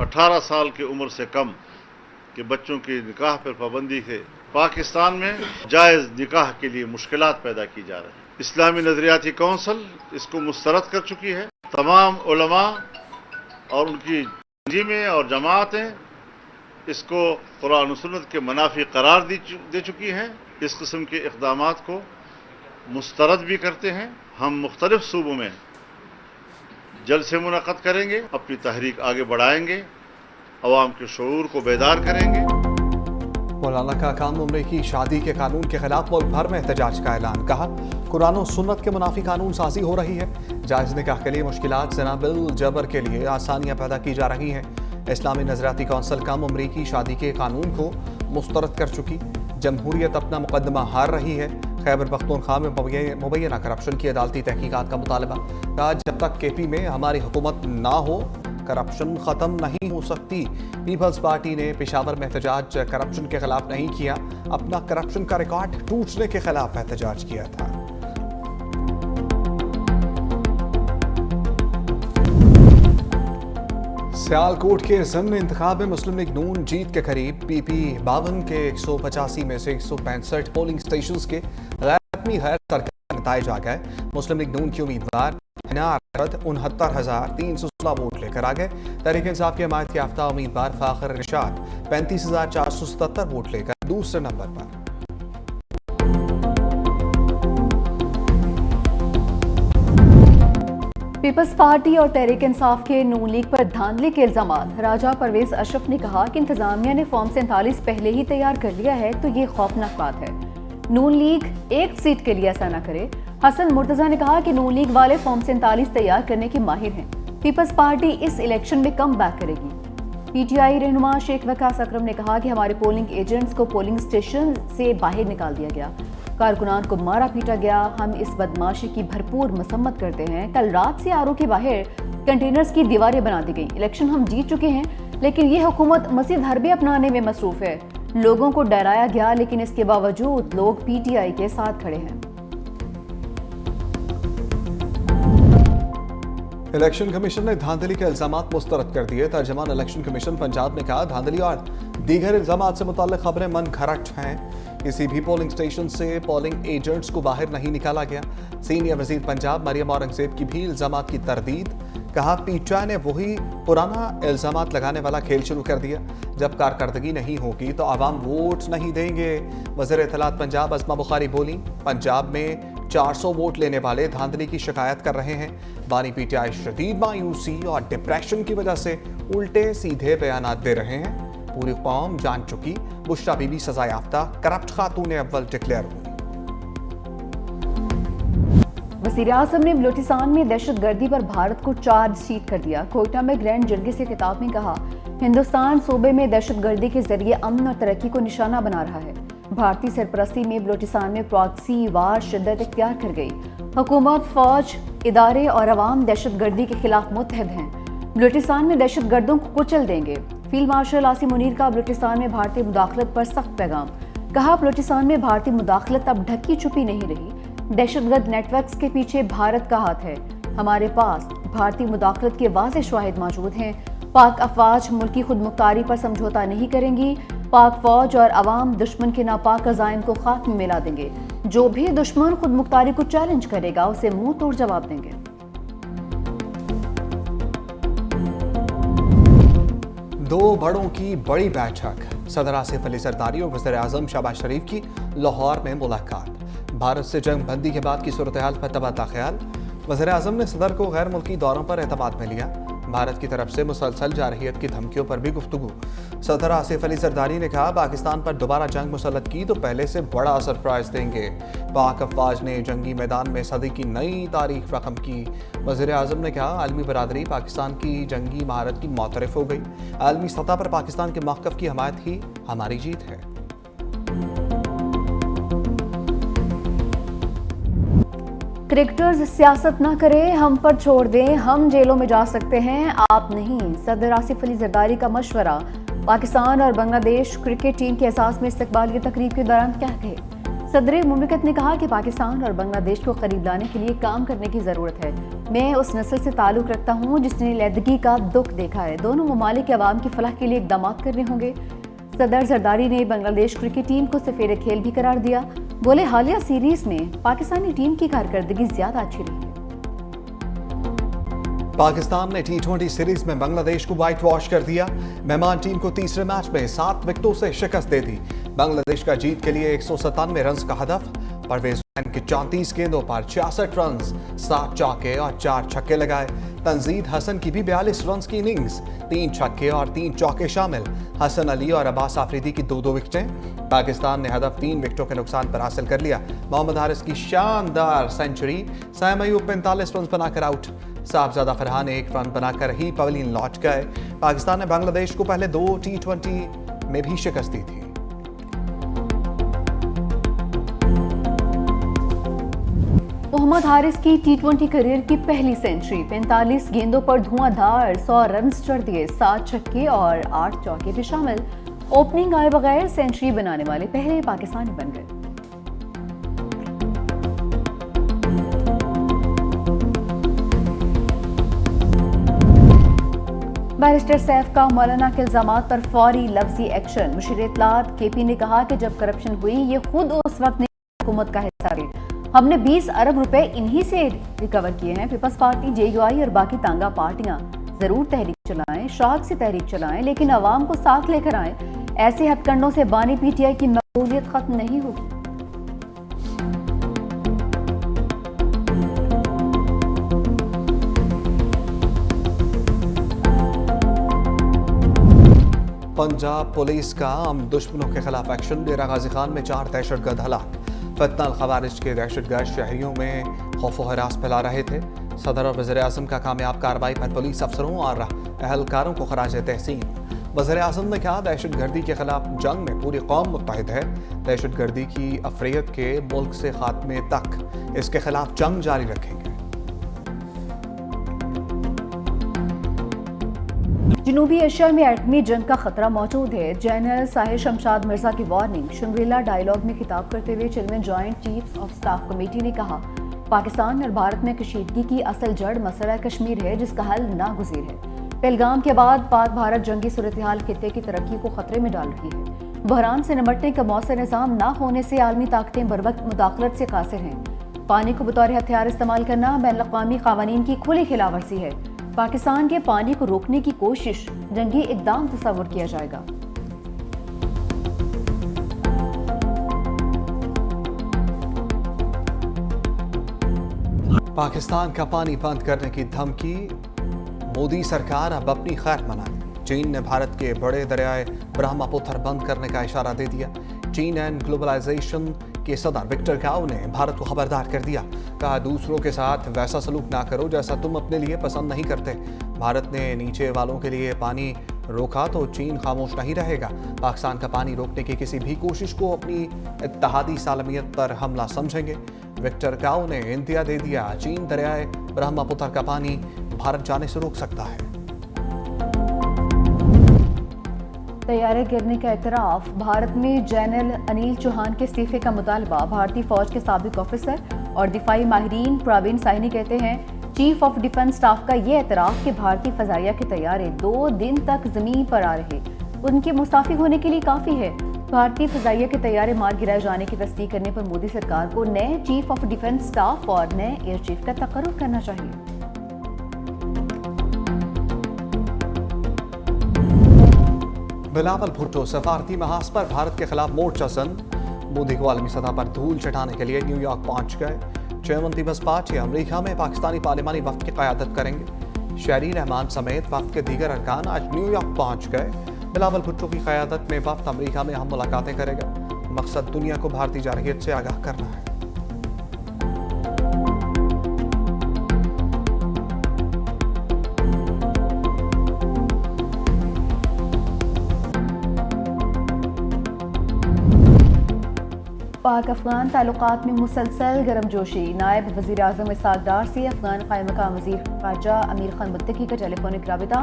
18 साल की उम्र से कम के बच्चों की निकाह पर पाबंदी से पाकिस्तान में जायज़ निकाह के लिए मुश्किलात पैदा की जा रही हैं। इस्लामी नज़रियाती कौंसिल इसको मुस्तरद कर चुकी है। तमाम उलमा और उनकी तंजीमें और जमातें इसको कुरान और सुन्नत के मुनाफी करार दे चुकी हैं। इस किस्म के इक़दामात को मुस्तरद भी करते हैं। हम मुख्तलिफ सूबों में जलसे मुनक़्क़द करेंगे, अपनी तहरीक आगे बढ़ाएंगे, अवाम के शऊर को बेदार करेंगे। मौलाना का काम उम्र की शादी के कानून के खिलाफ मुल्क भर में एहतजाज का ऐलान। कहा, कुरान और सुन्नत के मुनाफी कानून साजी हो रही है। जायज़ निकाह के लिए मुश्किलात, ज़ना बिल जबर के लिए आसानियाँ पैदा की जा रही हैं। इस्लामी नज़रियाती कौंसिल कम उम्री की शादी के कानून को मुस्तरद कर चुकी। जमहूरियत अपना मुकदमा हार रही है। खैबर पख्तूनख्वा में मुबैना करप्शन की अदालती तहकीकात का मुतालबा। कहा, जब तक KP में हमारी हुकूमत ना हो करप्शन ख़त्म नहीं हो सकती। पीपल्स पार्टी ने पेशावर में एहतजाज करप्शन के खिलाफ नहीं किया, अपना करप्शन का रिकॉर्ड टूटने के खिलाफ एहतजाज किया था। सियालकोट के ज़िमनी इंतखाब में मुस्लिम लीग नून जीत के करीब। PP 52 के 185 में से 165 पोलिंग स्टेशन के गैर सरकारी नताइज आ गए। मुस्लिम लीग नून के उम्मीदवार 69,316 वोट लेकर आ गए। तहरीक इंसाफ के हमायत याफ्ता उम्मीदवार फ़ाखर इरशाद 35,477 वोट लेकर दूसरे नंबर पर। पीपल्स पार्टी और तहरीक इंसाफ के नून लीग पर धांधली के इल्जामात। राजा परवेज अशरफ ने कहा कि इंतजामिया ने फॉर्म 47 पहले ही तैयार कर लिया है, तो ये खौफनाक बात है। नून लीग एक सीट के लिए ऐसा न करे। हसन मुर्तजा ने कहा कि नून लीग वाले फॉर्म 47 तैयार करने के माहिर हैं। पीपल्स पार्टी इस इलेक्शन में कम बैक करेगी। PTI रहनुमा शेख वकास अकरम ने कहा कि हमारे पोलिंग एजेंट्स को पोलिंग स्टेशन से बाहर निकाल दिया गया, कारकुनान को मारा पीटा गया। हम इस बदमाशी की भरपूर मसम्मत करते हैं। कल रात से RO के बाहर कंटेनर्स की दीवारें बना दी गई। इलेक्शन हम जीत चुके हैं, लेकिन ये हुकूमत मज़ीद हरबे अपनाने में मसरूफ है। लोगों को डराया गया, लेकिन इसके बावजूद लोग PTI के साथ खड़े हैं। इलेक्शन कमीशन ने धांधली के इल्जामात मुस्तरद कर दिए। तर्जमान इलेक्शन कमीशन पंजाब ने कहा, धांधली और दीगर इल्जामात से मुताल्लिक खबरें मन घड़त हैं। किसी भी पोलिंग स्टेशन से पोलिंग एजेंट्स को बाहर नहीं निकाला गया। सीनियर वजीर पंजाब मरियम औरंगजेब की भी इल्जामात की तरदीद। कहा, PTI ने वही पुराना इल्जामात लगाने वाला खेल शुरू कर दिया। जब कारकर्दगी नहीं होगी तो आवाम वोट नहीं देंगे। वज़ीर इत्तलात पंजाब अज़मा बुखारी बोली, पंजाब में 400 वोट लेने वाले धांधली की शिकायत कर रहे हैं। बानी PTI शदीद मायूसी और डिप्रेशन की वजह से उल्टे सीधे बयानात दे रहे हैं। पूरी कौम जान चुकी बुशरा बीबी सजा याफ्ता करप्ट खातून अव्वल डिक्लेयर हुई। वज़ीर आज़म ने बलूचिस्तान में दहशतगर्दी पर भारत को चार्जशीट कर दिया। कोयटा में ग्रैंड जरगे से खिताब में कहा, हिंदुस्तान सूबे में दहशतगर्दी के जरिए अमन और तरक्की को निशाना बना रहा है। भारतीय सरपरस्ती में बलूचिस्तान में प्रॉक्सी वार शिद्दत इख्तियार कर गई। हुकूमत, फौज, इदारे और अवाम दहशतगर्दी के खिलाफ मुत्तहद हैं। बलूचिस्तान में दहशतगर्दों को कुचल देंगे। फील्ड मार्शल आसिम मुनीर का बलूचिस्तान में भारतीय मुदाखलत पर सख्त पैगाम। कहा, बलूचिस्तान में भारतीय मुदाखलत अब ढकी छुपी नहीं रही। दहशतगर्द नेटवर्क्स के पीछे भारत का हाथ है। हमारे पास भारतीय मुदाखलत के वाज़ेह शवाहिद मौजूद हैं। पाक अफवाज मुल्की खुद मुख्तारी पर समझौता नहीं करेंगी। पाक फौज और अवाम दुश्मन के नापाक अज़ाइम को खाक में मिला देंगे। जो भी दुश्मन खुद मुख्तारी को चैलेंज करेगा, उसे मुंह तोड़ जवाब देंगे। दो बड़ों की बड़ी बैठक। सदर आसिफ अली जरदारी और वज़ीर आज़म शहबाज शरीफ की लाहौर में मुलाकात। भारत से जंग बंदी के बाद की सूरत हाल पर तबादला ख्याल। वज़ीर आज़म ने सदर को गैर मुल्की दौरों पर एतमाद में लिया। भारत की तरफ से मुसलसल जारहियत की धमकियों पर भी गुफ्तगू। सदर आसिफ अली जरदारी ने कहा, पाकिस्तान पर दोबारा जंग मुसल्लत की तो पहले से बड़ा सरप्राइज देंगे। पाक अफवाज ने जंगी मैदान में सदी की नई तारीख रकम की। वज़ीर आज़म ने कहा, आलमी बरादरी पाकिस्तान की जंगी महारत की मोतरफ हो गई। आलमी सतह पर पाकिस्तान के मौक़िफ़ की हमायत ही हमारी जीत है। क्रिकेटर्स सियासत ना करें, हम पर छोड़ दें, हम जेलों में जा सकते हैं, आप नहीं। सदर आसिफ अली जरदारी का मशवरा। पाकिस्तान और बांग्लादेश क्रिकेट टीम के एहसास में इस्तकबालिया तकरीब के दौरान क्या कहे। सदर मुमलिकत ने कहा कि पाकिस्तान और बांग्लादेश को करीब लाने के लिए काम करने की ज़रूरत है। मैं उस नस्ल से ताल्लुक़ रखता हूँ जिसने लैदगी का दुख देखा है। दोनों ममालिक के अवाम की फलाह के लिए इक़दाम करने होंगे। सदर जरदारी ने बांग्लादेश क्रिकेट टीम को सफेद खेल भी करार दिया। बोले, हालिया सीरीज में पाकिस्तानी टीम की कारकर्दगी ज्यादा अच्छी रही है। पाकिस्तान ने T20 सीरीज में बांग्लादेश को व्हाइट वॉश कर दिया। मेहमान टीम को तीसरे मैच में 7 विकेटों से शिकस्त दे दी। बांग्लादेश का जीत के लिए 197 रन का हदफ। परवेज हुसैन के 34 गेंदों पर 66 रन, 7 चौके और 4 छक्के लगाए। तंजीद हसन की भी 42 रन की इनिंग्स, 3 छक्के और 3 चौके शामिल। हसन अली और अब्बास आफरीदी की 2-2 विकेटें। पाकिस्तान ने हदफ 3 विकेटों के नुकसान पर हासिल कर लिया। मोहम्मद हारिस की शानदार सेंचुरी। साइम अयूब 45 रन बनाकर आउट। साहबजादा फरहान 1 रन बनाकर ही पवेलियन लौट गए। पाकिस्तान ने बांग्लादेश को पहले 2 T20 में भी शिकस्त दी थी। मोहम्मद हारिस की T20 करियर की पहली सेंचुरी। 45 गेंदों पर धुआंधार 100 रन चढ़ दिए। 7 छक्के और 8 चौके भी शामिल। ओपनिंग आए बगैर सेंचुरी बनाने वाले पहले पाकिस्तानी बन गए। बैरिस्टर सैफ का मौलाना के इल्जामात पर फौरी लफ्जी एक्शन। मुशीर इत्तलात KP ने कहा कि जब करप्शन हुई ये खुद उस वक्त हुकूमत का हिस्सा थी। हमने 20 अरब रुपए इन्हीं से रिकवर किए हैं। पीपल्स पार्टी, JUI और बाकी तांगा पार्टियां जरूर तहरीक चलाएं, शौक से तहरीक चलाएं, लेकिन अवाम को साथ लेकर आएं। ऐसे हथकंडों से बानी PTI की मकबूलियत खत्म नहीं होगी। पंजाब पुलिस का दुश्मनों के खिलाफ एक्शन। डेरा गाजी खान में 4 दहशतगर्द हलाक। फतनल खवारिज के दहशतगर्द शहरियों में खौफ व हरास फैला रहे थे। सदर और वज़ीर आज़म का कामयाब कार्रवाई पर पुलिस अफसरों और अहलकारों को खराज तहसीन। वज़ीर आज़म ने कहा, दहशतगर्दी के खिलाफ जंग में पूरी कौम मुत्तहिद है। दहशतगर्दी की अफरीयत के मुल्क से खात्मे तक इसके खिलाफ जंग जारी रखेंगे। जनूबी एशिया में एटमी जंग का खतरा मौजूद है। जनरल साहिर शमशाद मिर्जा की वार्निंग। शंग्रीला डायलॉग में खिताब करते हुए chairman joint chiefs of staff committee ने कहा, पाकिस्तान और भारत में कशीदगी की असल जड़ मसला कश्मीर है, जिसका हल नागुज़ीर है। पहलगाम के बाद पाक भारत जंगी सूरत हाल खित्ते की तरक्की को खतरे में डाल रही है। बहरान से निपटने का मौसर निज़ाम न होने से आलमी ताकतें बरवक्त मुदाखलत से कासिर हैं। पानी को बतौर हथियार इस्तेमाल करना बैनुल-अक़वामी क़वानीन की खुली खिलाफवर्जी है। पाकिस्तान के पानी को रोकने की कोशिश जंगी इक़दाम तस्वुर किया जाएगा। पाकिस्तान का पानी बंद करने की धमकी। मोदी सरकार अब अपनी खैर मनाए। चीन ने भारत के बड़े दरियाए ब्रह्मपुत्र बंद करने का इशारा दे दिया। चीन एंड ग्लोबलाइजेशन के सदर विक्टर गाओ ने भारत को खबरदार कर दिया। कहा, दूसरों के साथ वैसा सलूक ना करो जैसा तुम अपने लिए पसंद नहीं करते। भारत ने नीचे वालों के लिए पानी रोका तो चीन खामोश नहीं रहेगा। पाकिस्तान का पानी रोकने की किसी भी कोशिश को अपनी इत्तेहादी सालमियत पर हमला समझेंगे। विक्टर गाओ ने इंदिया दे दिया, चीन दरियाए ब्रह्मपुत्र का पानी भारत जाने से रोक सकता है। तैयारे गिरने का एतराफ। भारत में जनरल अनिल चौहान के इस्तीफे का मुतालबा। भारतीय फौज के साबिक ऑफिसर और दिफाई माहिरीन प्रवीण साहनी कहते हैं, चीफ ऑफ डिफेंस स्टाफ का ये एतराफ कि भारतीय फजाइया के तैयारे 2 दिन तक जमीन पर आ रहे उनके मुस्ताफी होने के लिए काफ़ी है। भारतीय फजाइया के तैयारे मार गिराए जाने की तस्दीक करने पर मोदी सरकार को नए चीफ ऑफ डिफेंस स्टाफ और नए एयर चीफ का तकर्रुर करना चाहिए। बिलावल भुट्टो सफारती महाज पर भारत के खिलाफ मोर्चा सन। मोदी को आलमी सतह पर धूल चटाने के लिए न्यूयॉर्क पहुंच गए। चेयरमैन पीपल्स पार्टी अमेरिका में पाकिस्तानी पार्लिमानी वफ्द की क़यादत करेंगे। शहरी रहमान समेत वफ्द के दीगर अरकान आज न्यूयॉर्क पहुंच गए। बिलावल भुट्टो की क़यादत में वफ्द अमेरिका में अहम मुलाकातें करेगा। मकसद दुनिया को भारतीय जारहियत से आगाह करना है। पाक अफगान ताल्लुकात में मुसलसल गर्मजोशी। नायब वज़ीर आज़म इसहाक़ डार से अफगान क़ायम मक़ाम वज़ीर ख़ारजा अमीर खान मुत्तकी का टेलीफोनिक राबिता।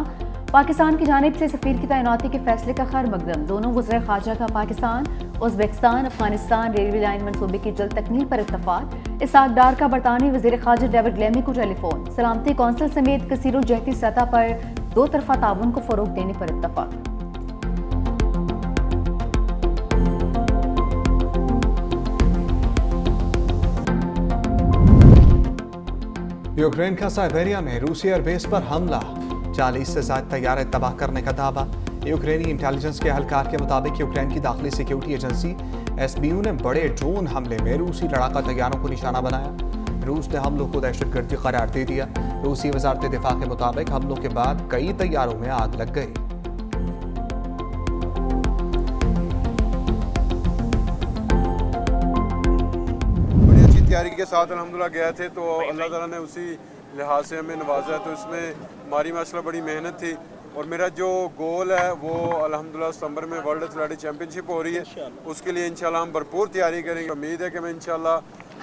पाकिस्तान की जानिब से सफीर की तैनाती के फैसले का खैर मकदम। दोनों वज़ीर ख़ारजा का Pakistan, Uzbekistan, Afghanistan railway line मनसूबे की जल्द तकमील पर इत्तफाक। इसहाक डार का बरतानवी वज़ीर ख़ारजा डेविड लेमी को टेलीफोन। सलामती कौंसिल समेत कसीरुल जहती सतह पर दो तरफा ताउन को फ़रोग़ देने पर इत्तफाक। यूक्रेन का साइबेरिया में रूसी एयरबेस पर हमला, 40 से ज्यादा तैयारे तबाह करने का दावा। यूक्रेनी इंटेलिजेंस के एहलकार के मुताबिक यूक्रेन की दाखिली सिक्योरिटी एजेंसी SBU ने बड़े ड्रोन हमले में रूसी लड़ाका तैयारों को निशाना बनाया। रूस ने हमलों को दहशतगर्दी करार दे दिया। रूसी वजारत दिफा के मुताबिक हमलों के बाद कई तैयारों में आग लग गई। बड़ी अच्छी तैयारी के साथ अल्हम्दुलिल्लाह गए थे, तो अल्लाह ताला ने उसी लिहाज से हमें नवाजा। तो इसमें हमारी माशाल्लाह बड़ी मेहनत थी और मेरा जो गोल है वो अल्हम्दुलिल्लाह सितंबर में वर्ल्ड एथलेटिक चैंपियनशिप हो रही है, उसके लिए इंशाल्लाह हम भरपूर तैयारी करेंगे। उम्मीद है कि मैं इंशाल्लाह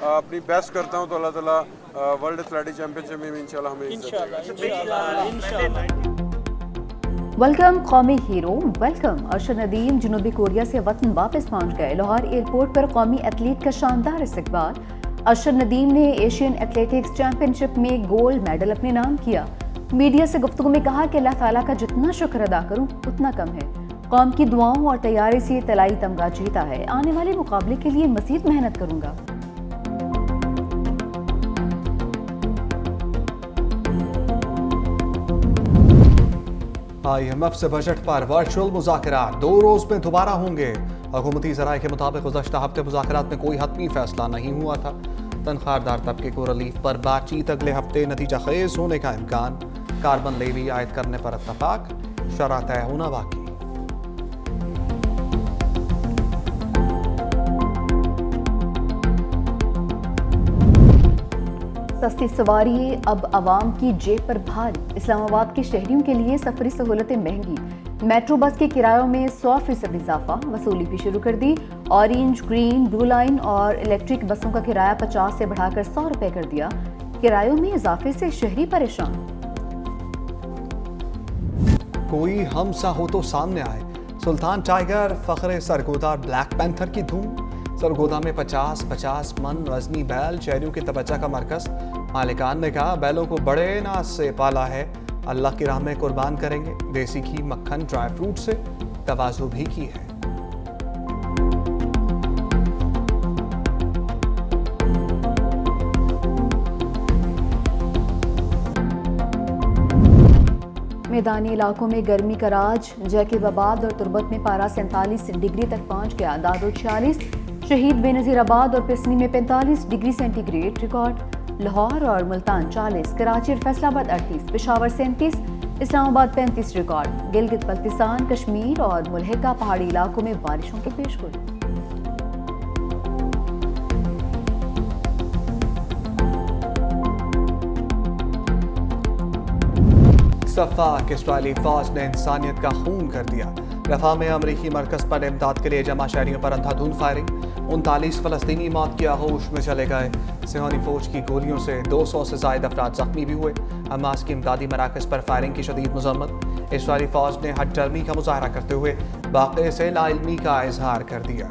अपनी बेस्ट करता हूँ तो अल्लाह ताला वर्ल्ड एथलेटिक चैंपियनशिप में भी इंशाल्लाह हमें वेलकम कौमी हीरो वेलकम। अरशद नदीम जनूबी कोरिया से वतन वापस पहुंच गए। लाहौर एयरपोर्ट पर कौमी एथलीट का शानदार इस्तकबाल। अरशद नदीम ने एशियन एथलेटिक्स चैंपियनशिप में गोल्ड मेडल अपने नाम किया। मीडिया से गुफ्तगू में कहा कि अल्लाह ताला का जितना शुक्र अदा करूं उतना कम है। कौम की दुआओं और तैयारी से तलाई तमगा जीता है। आने वाले मुकाबले के लिए मजीद मेहनत करूंगा। IMF से बजट पर वर्चुअल मुज़ाकरात 2 रोज में दोबारा होंगे। हुकूमती ज़राए के मुताबिक गुज़श्ता हफ्ते मुज़ाकरात में कोई हतमी फैसला नहीं हुआ था। तनख्वाहदार तबके को रिलीफ पर बातचीत अगले हफ्ते नतीजा खेज होने का इम्कान। कार्बन लेवी आयद करने पर इत्तफाक, शरह तय होना बाकी। सस्ती सवारी अब आवाम की जेब पर भारी। इस्लामाबाद के शहरियों के लिए सफरी सहूलतें महंगी। मेट्रो बस के किरायों में 100% इजाफा, वसूली भी शुरू कर दी। ऑरेंज, ग्रीन, ब्लू लाइन और इलेक्ट्रिक बसों का किराया 50 से बढ़ाकर 100 रुपए कर दिया। किरायों में इजाफे से शहरी परेशान। कोई हम सा हो तो सामने आए। सुल्तान टाइगर, फखरे सरगोदा और ब्लैक पैंथर की धूम। सरगोदा में 50-50 मन वजनी बैल शहरियों की तवज्जो का मरकज। मालिकान ने कहा बैलों को बड़े नाज से पाला है, अल्लाह की राह में कुर्बान करेंगे। देसी घी, मक्खन, ड्राई फ्रूट से तवाज़ु भी की है। मैदानी इलाकों में गर्मी का राज। जैकबाबाद और तुर्बत में पारा 47 डिग्री तक पहुंच गया। दादो 46, शहीद बेनज़ीराबाद और पिसनी में 45 डिग्री सेंटीग्रेड रिकॉर्ड। लाहौर और मुल्तान 40, कराची और फैसलाबाद 38, पेशावर 37, इस्लामाबाद 35 रिकॉर्ड। गिलगित बल्तिस्तान, कश्मीर और मुल्हिका पहाड़ी इलाकों में बारिशों की पेशगोई। सफ़ाक इसराइली फौज ने इंसानियत का खून कर दिया। रफा में अमरीकी मरकज पर इमदाद के लिए जमा शहरियों पर अंधाधुंध फायरिंग। 39 फलस्तीनी मौत की आगोश में चले गए। सिहानी फौज की गोलियों से 200 से ज्यादा अफराद जख्मी भी हुए। हमास की इमदादी मराकज पर फायरिंग की शदीद मजम्मत। इसराइली फौज ने हठधर्मी का मुजाहरा करते हुए वाक़े से लाइल्मी का इजहार कर दिया।